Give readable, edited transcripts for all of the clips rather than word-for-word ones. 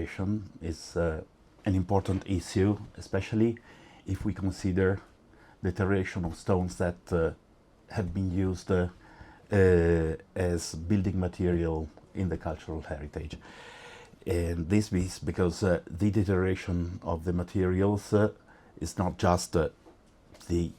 deterioration is an important issue, especially if we consider deterioration of stones that have been used as building material in the cultural heritage. And this is because the deterioration of the materials is not just the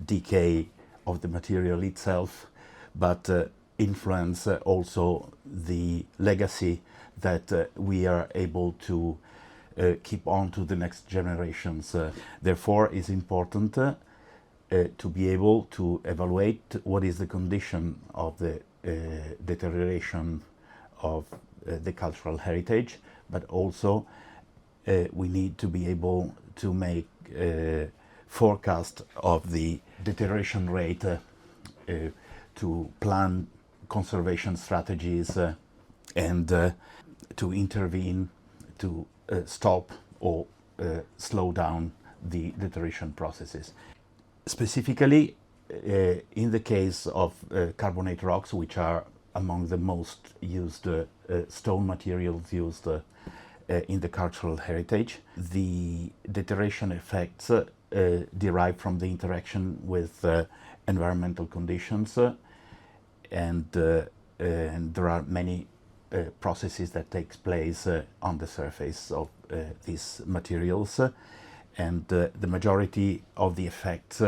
decay of the material itself, but influence also the legacy that we are able to keep on to the next generations. Therefore, it's important to be able to evaluate what is the condition of the deterioration of the cultural heritage, but also we need to be able to make a forecast of the deterioration rate to plan conservation strategies and to intervene to stop or slow down the deterioration processes. Specifically, in the case of carbonate rocks, which are among the most used stone materials used in the cultural heritage, the deterioration effects derive from the interaction with environmental conditions, and there are many processes that takes place on the surface of these materials, and the majority of the effects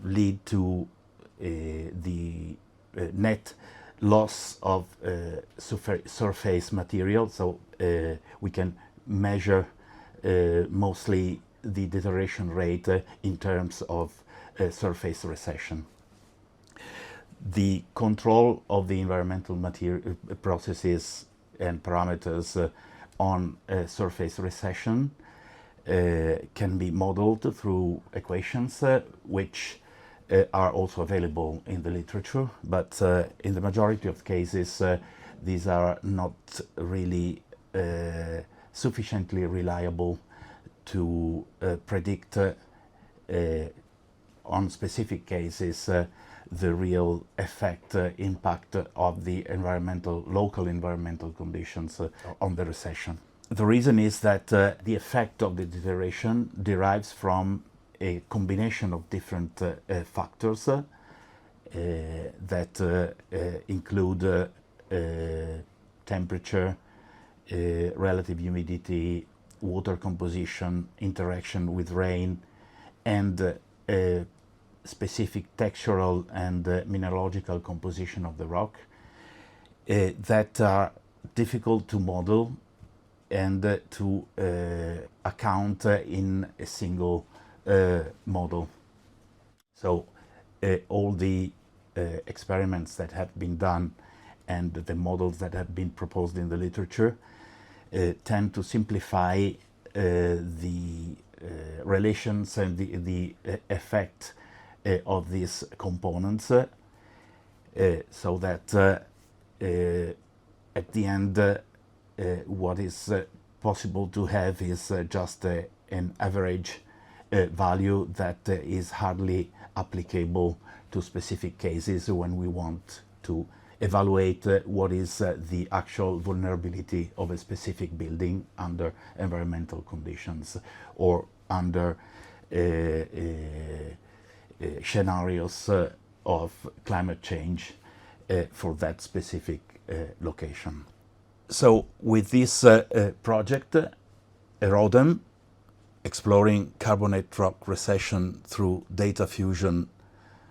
lead to the net loss of surface material. So we can measure mostly the deterioration rate in terms of surface recession. The control of the environmental material processes and parameters on surface recession can be modeled through equations which are also available in the literature, but in the majority of cases these are not really sufficiently reliable to predict on specific cases the real effect, impact of the local environmental conditions on the recession. The reason is that the effect of the deterioration derives from a combination of different factors that include temperature, relative humidity, water composition, interaction with rain, and specific textural and mineralogical composition of the rock that are difficult to model and to account in a single model. So all the experiments that have been done and the models that have been proposed in the literature tend to simplify the relations and the effect of these components, so that at the end what is possible to have is just an average value that is hardly applicable to specific cases when we want to evaluate what is the actual vulnerability of a specific building under environmental conditions or under scenarios of climate change for that specific location. So with this project, ERODEM, exploring carbonate rock recession through data fusion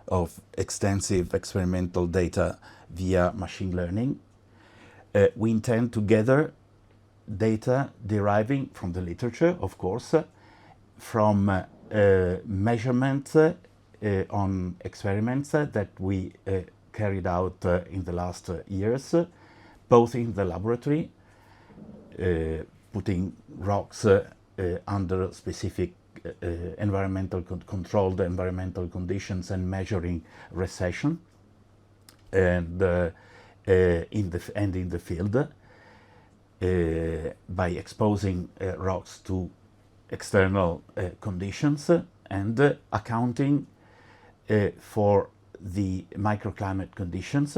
of extensive experimental data via machine learning, we intend to gather data deriving from the literature, of course, from measurements on experiments that we carried out in the last years, both in the laboratory, putting rocks under specific controlled environmental conditions and measuring recession, and in the field by exposing rocks to external conditions and accounting for the microclimate conditions,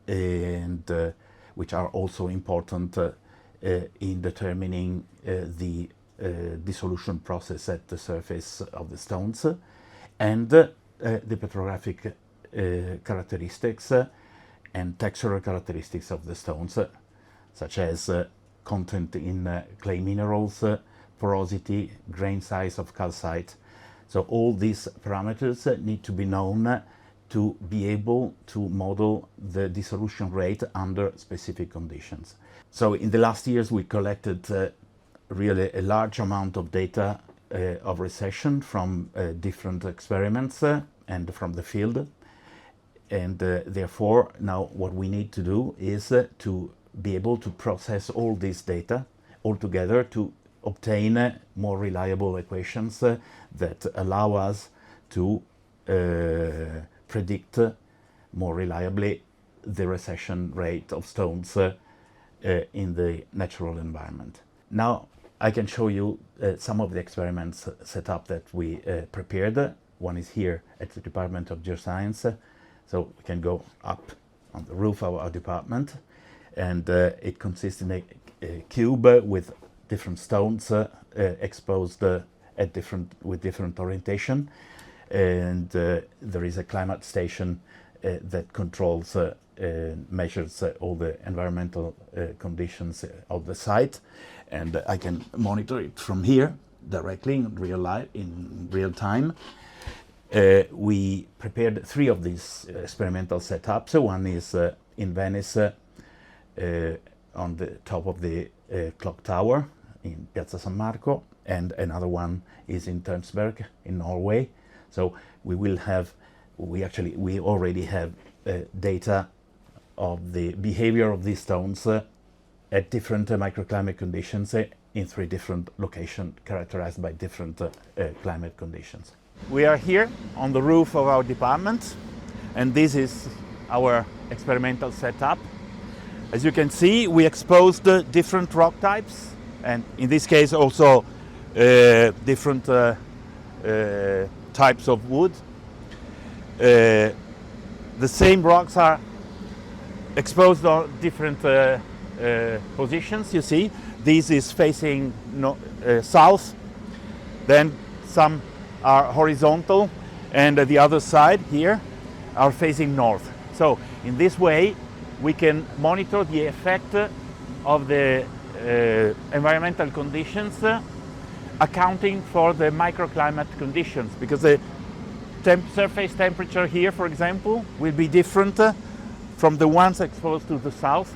and which are also important in determining the dissolution process at the surface of the stones, and the petrographic characteristics and textural characteristics of the stones, such as content in clay minerals, porosity, grain size of calcite. So all these parameters need to be known to be able to model the dissolution rate under specific conditions. So in the last years we collected really a large amount of data of recession from different experiments and from the field, and therefore now what we need to do is to be able to process all this data all together to obtain more reliable equations that allow us to predict more reliably the recession rate of stones in the natural environment. Now I can show you some of the experiments set up that we prepared. One is here at the Department of Geosciences, so we can go up on the roof of our department, and it consists in a cube with different stones exposed with different orientation, and there is a climate station that controls measures all the environmental conditions of the site, and I can monitor it from here directly in real time. We prepared 3 of these experimental setups. One is in Venice on the top of the clock tower in Piazza San Marco, and another one is in Tønsberg in Norway. So we already have data of the behavior of these stones at different microclimate conditions in 3 different locations characterized by different climate conditions. We are here on the roof of our department, and this is our experimental setup. As you can see, we exposed different rock types, and in this case also different types of wood. The same rocks are exposed on different positions. You see, this is facing south, then some are horizontal, and the other side here are facing north. So in this way we can monitor the effect of the environmental conditions accounting for the microclimate conditions, because the surface temperature here, for example, will be different from the ones exposed to the south,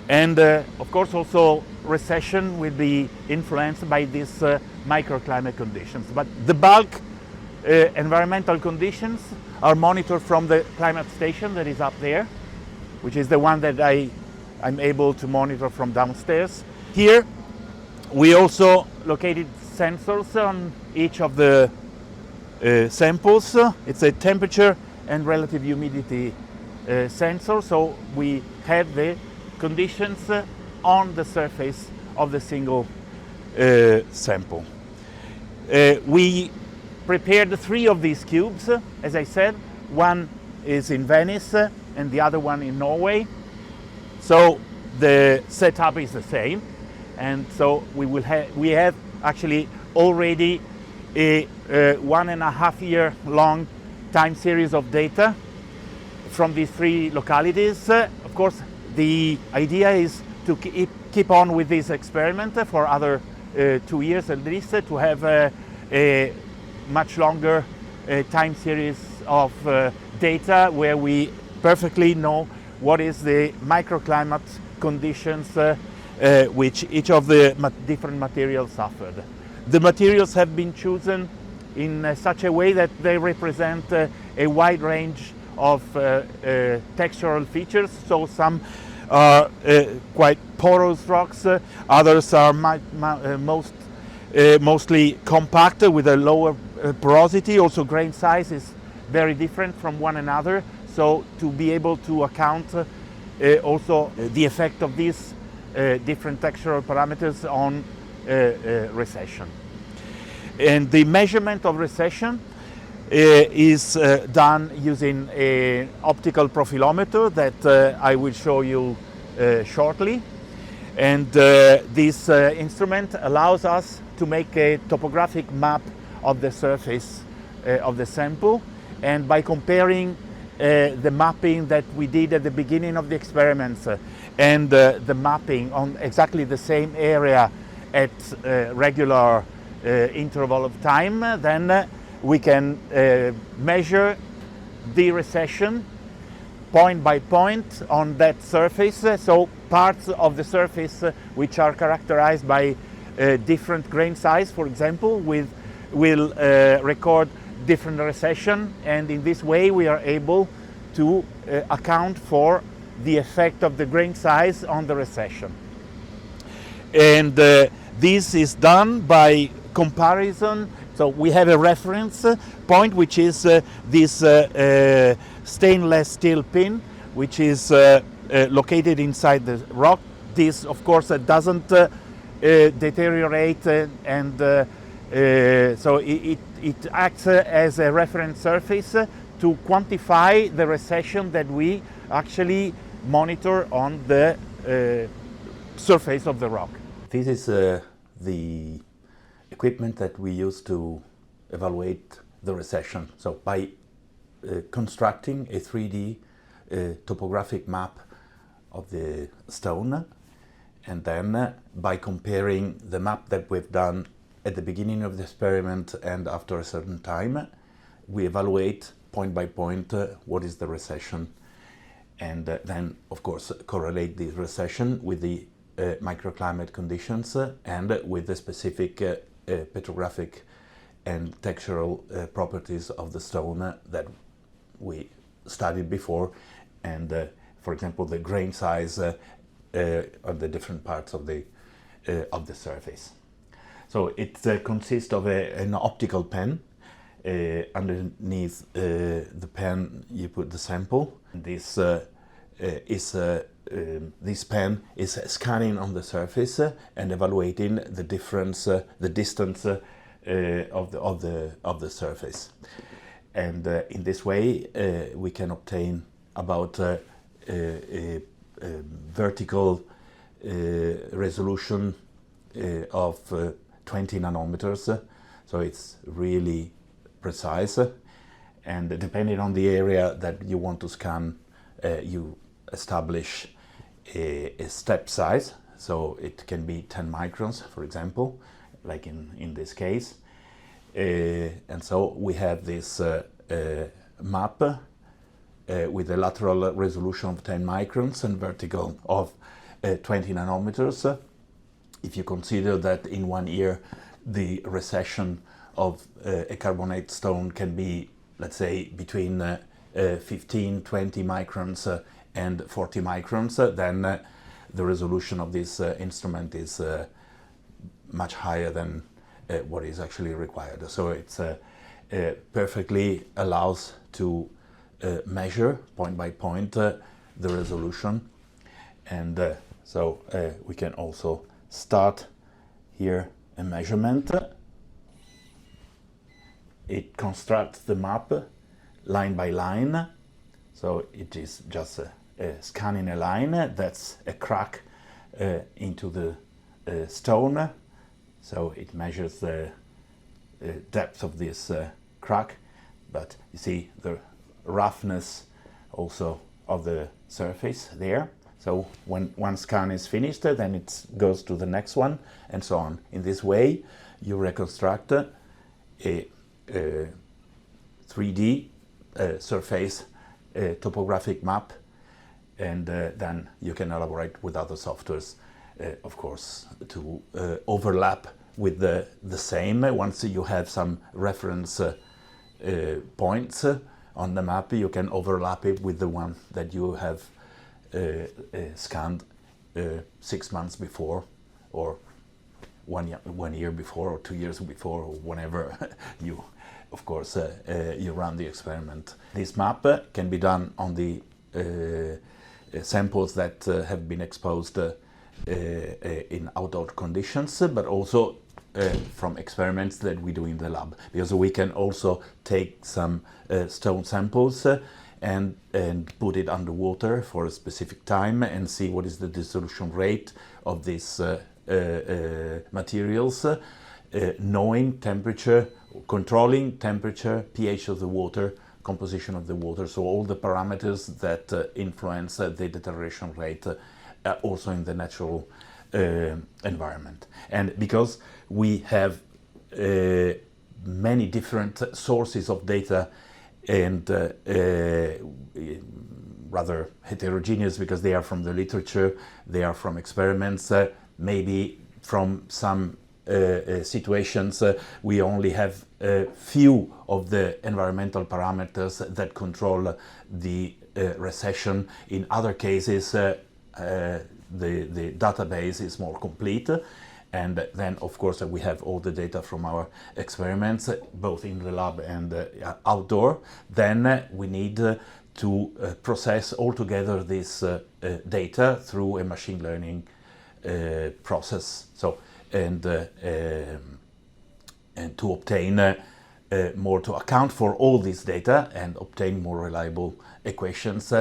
and of course also recession will be influenced by these microclimate conditions. But the bulk environmental conditions are monitored from the climate station that is up there, which is the one that I'm able to monitor from downstairs. Here we also located sensors on each of the samples. It's a temperature and relative humidity sensor, so we have the conditions on the surface of the single sample. We prepared 3 of these cubes, as I said. One is in Venice and the other one in Norway. So the setup is the same, and so we have actually already a 1.5 year long time series of data from these 3 localities. Of course, the idea is to keep on with this experiment for other 2 years at least, to have a much longer time series of data where we perfectly know what is the microclimate conditions which each of the different materials suffered. The materials have been chosen in such a way that they represent a wide range of textural features. So some are quite porous rocks, others are mostly compact with a lower porosity. Also grain size is very different from one another, so to be able to account also the effect of these different textural parameters on recession. And the measurement of recession is done using an optical profilometer that I will show you shortly. And this instrument allows us to make a topographic map of the surface of the sample. And by comparing the mapping that we did at the beginning of the experiments and the mapping on exactly the same area at regular interval of time, then we can measure the recession point by point on that surface. So parts of the surface which are characterized by different grain size, for example, will record different recession, and in this way we are able to account for the effect of the grain size on the recession. And this is done by comparison. So we have a reference point, which is this stainless steel pin, which is located inside the rock. This, of course, doesn't deteriorate, and so it acts as a reference surface to quantify the recession that we actually monitor on the surface of the rock. This is the equipment that we use to evaluate the recession. So by constructing a 3D topographic map of the stone, and then by comparing the map that we've done at the beginning of the experiment and after a certain time, we evaluate point by point what is the recession, and then of course correlate the recession with the microclimate conditions and with the specific petrographic and textural properties of the stone that we studied before, and for example the grain size of the different parts of the surface. So it consists of an optical pen. Underneath the pen you put the sample. This pen is scanning on the surface and evaluating the difference, the distance of the surface. And in this way we can obtain about a vertical resolution of 20 nanometers. So it's really precise, and depending on the area that you want to scan, you establish a step size. So it can be 10 microns, for example, like in this case. And so we have this map with a lateral resolution of 10 microns and vertical of 20 nanometers. If you consider that in 1 year the recession of a carbonate stone can be, let's say, between 15, 20 microns and 40 microns, then the resolution of this instrument is much higher than what is actually required. So it's perfectly allows to measure point by point the resolution, and so we can also start here a measurement. It constructs the map line by line, so it is just scanning a line. That's a crack into the stone, so it measures the depth of this crack, but you see the roughness also of the surface there. So when one scan is finished, then it goes to the next one, and so on. In this way you reconstruct a 3D surface topographic map, and then you can elaborate with other softwares, of course, to overlap with the same. Once you have some reference points on the map, you can overlap it with the one that you have scanned 6 months before, or 1 year before, or 2 years before, or whenever you, of course, you run the experiment. This map can be done on the samples that have been exposed in outdoor conditions, but also from experiments that we do in the lab, because we can also take some stone samples and put it underwater for a specific time and see what is the dissolution rate of these materials, knowing temperature, controlling temperature, pH of the water, composition of the water, so all the parameters that influence the deterioration rate also in the natural environment. And because we have many different sources of data and rather heterogeneous, because they are from the literature, they are from experiments, maybe from some situations we only have a few of the environmental parameters that control the recession. In other cases the database is more complete, and then of course we have all the data from our experiments both in the lab and outdoor. Then we need to process all together this data through a machine learning process. So and to obtain more, to account for all this data and obtain more reliable equations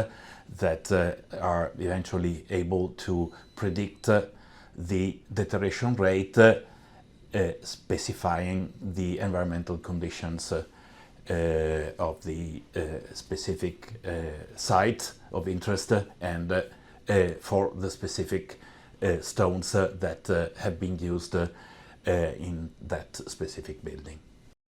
that are eventually able to predict the deterioration rate, specifying the environmental conditions of the specific site of interest and for the specific stones that have been used in that specific building.